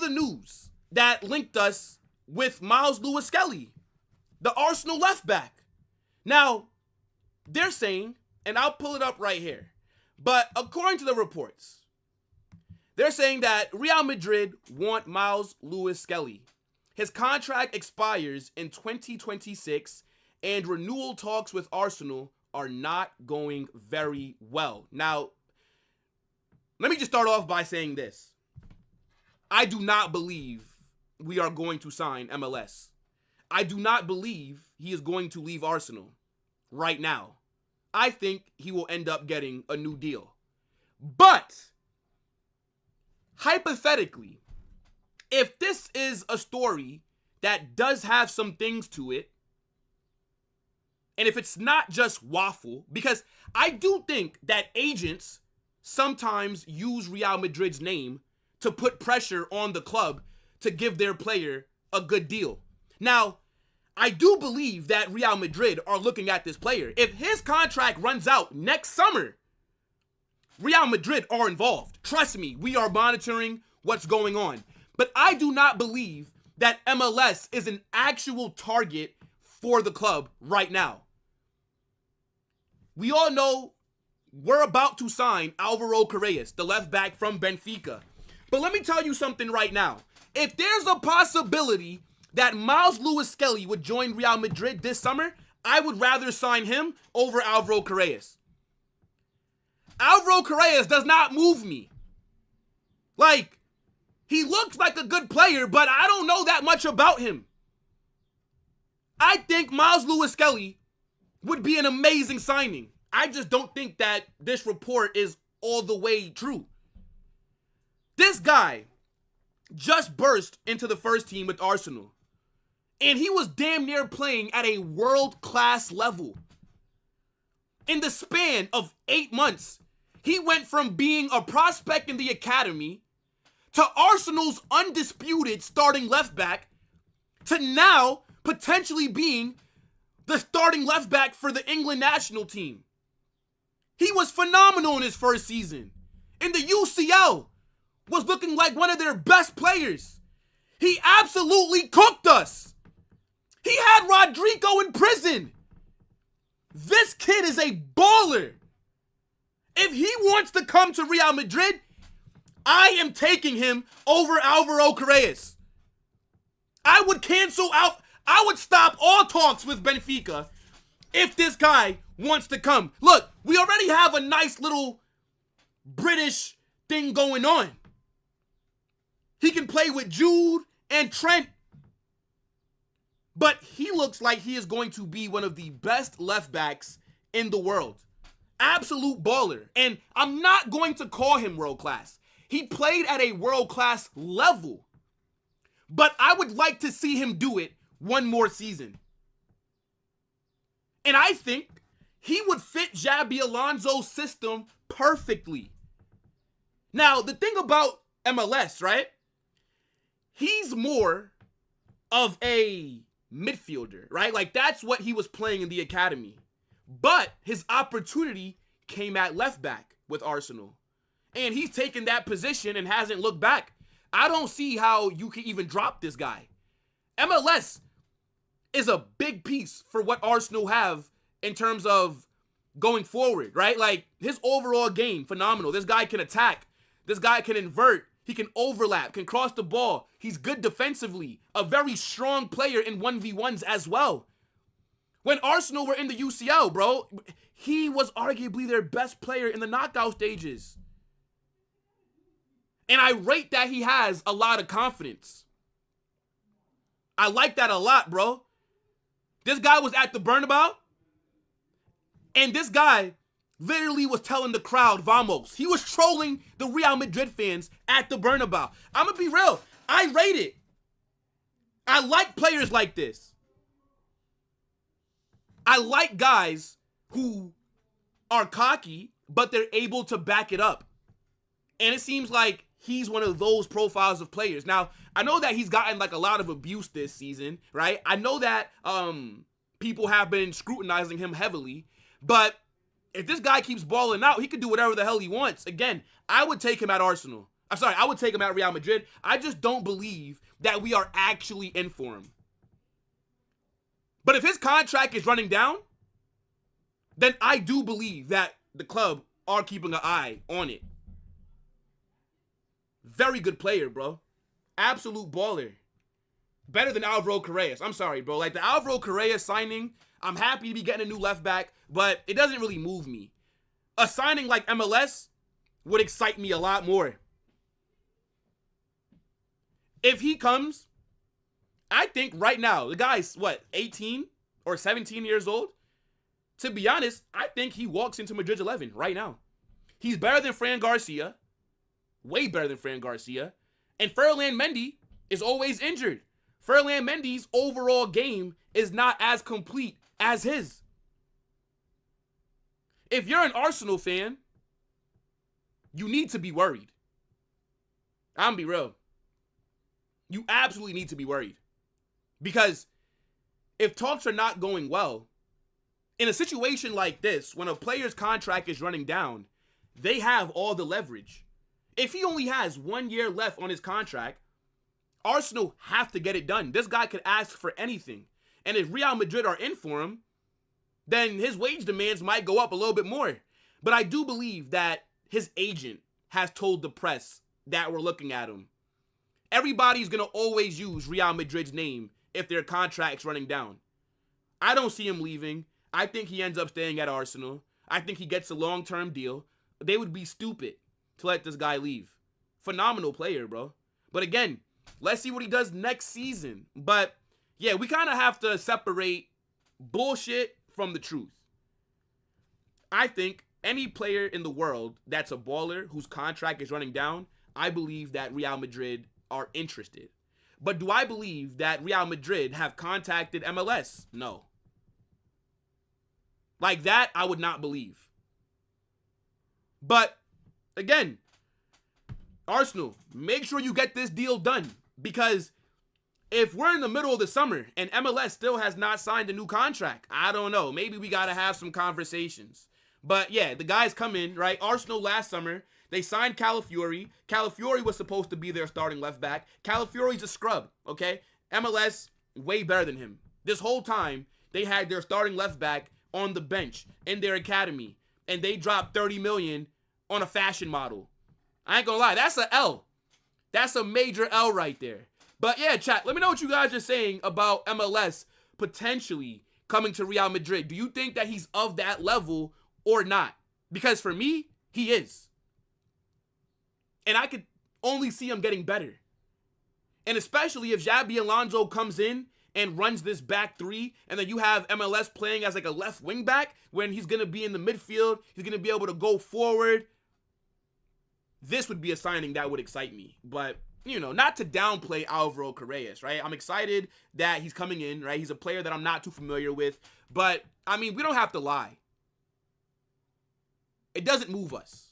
the news that linked us with Myles Lewis-Skelly, the Arsenal left back. Now, they're saying, and I'll pull it up right here, but according to the reports, they're saying that Real Madrid want Myles Lewis-Skelly. His contract expires in 2026, and renewal talks with Arsenal are not going very well. Now, let me just start off by saying this. I do not believe we are going to sign MLS. I do not believe he is going to leave Arsenal right now. I think he will end up getting a new deal. But, hypothetically, if this is a story that does have some things to it, and if it's not just waffle, because I do think that agents sometimes use Real Madrid's name to put pressure on the club to give their player a good deal. Now, I do believe that Real Madrid are looking at this player. If his contract runs out next summer, Real Madrid are involved. Trust me, we are monitoring what's going on. But I do not believe that MLS is an actual target for the club right now. We all know we're about to sign Alvaro Carreras, the left back from Benfica. But let me tell you something right now. If there's a possibility that Myles Lewis-Skelly would join Real Madrid this summer, I would rather sign him over Alvaro Carreras. Alvaro Carreras does not move me. Like, he looks like a good player, but I don't know that much about him. I think Myles Lewis-Skelly would be an amazing signing. I just don't think that this report is all the way true. This guy just burst into the first team with Arsenal, and he was damn near playing at a world-class level. In the span of 8 months, he went from being a prospect in the academy to Arsenal's undisputed starting left back to now potentially being the starting left back for the England national team. He was phenomenal in his first season. In the UCL, was looking like one of their best players. He absolutely cooked us. He had Rodrigo in prison. This kid is a baller. If he wants to come to Real Madrid, I am taking him over Alvaro Carreras. I would stop all talks with Benfica if this guy wants to come. Look, we already have a nice little British thing going on. He can play with Jude and Trent. But he looks like he is going to be one of the best left backs in the world. Absolute baller. And I'm not going to call him world class. He played at a world class level. But I would like to see him do it one more season. And I think he would fit Xabi Alonso's system perfectly. Now, the thing about MLS, right? He's more of a midfielder, right? Like, that's what he was playing in the academy. But his opportunity came at left back with Arsenal. And he's taken that position and hasn't looked back. I don't see how you can even drop this guy. MLS is a big piece for what Arsenal have in terms of going forward, right? Like, his overall game, phenomenal. This guy can attack. This guy can invert. He can overlap, can cross the ball. He's good defensively. A very strong player in 1v1s as well. When Arsenal were in the UCL, bro, he was arguably their best player in the knockout stages. And I rate that he has a lot of confidence. I like that a lot, bro. This guy was at the Bernabeu, and this guy literally was telling the crowd, vamos. He was trolling the Real Madrid fans at the Bernabeu. I'm going to be real. I rate it. I like players like this. I like guys who are cocky, but they're able to back it up. And it seems like he's one of those profiles of players. Now, I know that he's gotten like a lot of abuse this season, right? I know that people have been scrutinizing him heavily, but if this guy keeps balling out, he can do whatever the hell he wants. Again, I would take him at Arsenal. I'm sorry, I would take him at Real Madrid. I just don't believe that we are actually in for him. But if his contract is running down, then I do believe that the club are keeping an eye on it. Very good player, bro. Absolute baller. Better than Alvaro Carreras. I'm sorry, bro. Like the Alvaro Carreras signing, I'm happy to be getting a new left back, but it doesn't really move me. A signing like MLS would excite me a lot more. If he comes, I think right now, the guy's, what, 18 or 17 years old? To be honest, I think he walks into Madrid's 11 right now. He's better than Fran Garcia. Way better than Fran Garcia. And Ferland Mendy is always injured. Ferland Mendy's overall game is not as complete as his. If you're an Arsenal fan, you need to be worried. I'm gonna be real. You absolutely need to be worried. Because if talks are not going well, in a situation like this, when a player's contract is running down, they have all the leverage. If he only has 1 year left on his contract, Arsenal have to get it done. This guy could ask for anything. And if Real Madrid are in for him, then his wage demands might go up a little bit more. But I do believe that his agent has told the press that we're looking at him. Everybody's going to always use Real Madrid's name if their contract's running down. I don't see him leaving. I think he ends up staying at Arsenal. I think he gets a long-term deal. They would be stupid to let this guy leave. Phenomenal player, bro. But again, let's see what he does next season. But yeah, we kind of have to separate bullshit from the truth. I think any player in the world that's a baller whose contract is running down, I believe that Real Madrid are interested. But do I believe that Real Madrid have contacted MLS? No. Like that, I would not believe. But again, Arsenal, make sure you get this deal done. Because if we're in the middle of the summer and MLS still has not signed a new contract, I don't know. Maybe we got to have some conversations. But yeah, the guys come in, right? Arsenal last summer, they signed Calafiori. Calafiori was supposed to be their starting left back. Calafiori's a scrub, okay? MLS, way better than him. This whole time, they had their starting left back on the bench in their academy. And they dropped $30 million on a fashion model. I ain't gonna lie, that's a L. That's a major L right there. But yeah, chat, let me know what you guys are saying about MLS potentially coming to Real Madrid. Do you think that he's of that level or not? Because for me, he is. And I could only see him getting better. And especially if Xabi Alonso comes in and runs this back three, and then you have MLS playing as like a left wing back when he's going to be in the midfield, he's going to be able to go forward. This would be a signing that would excite me. But, you know, not to downplay Alvaro Carreras, right? I'm excited that he's coming in, right? He's a player that I'm not too familiar with. But, I mean, we don't have to lie. It doesn't move us.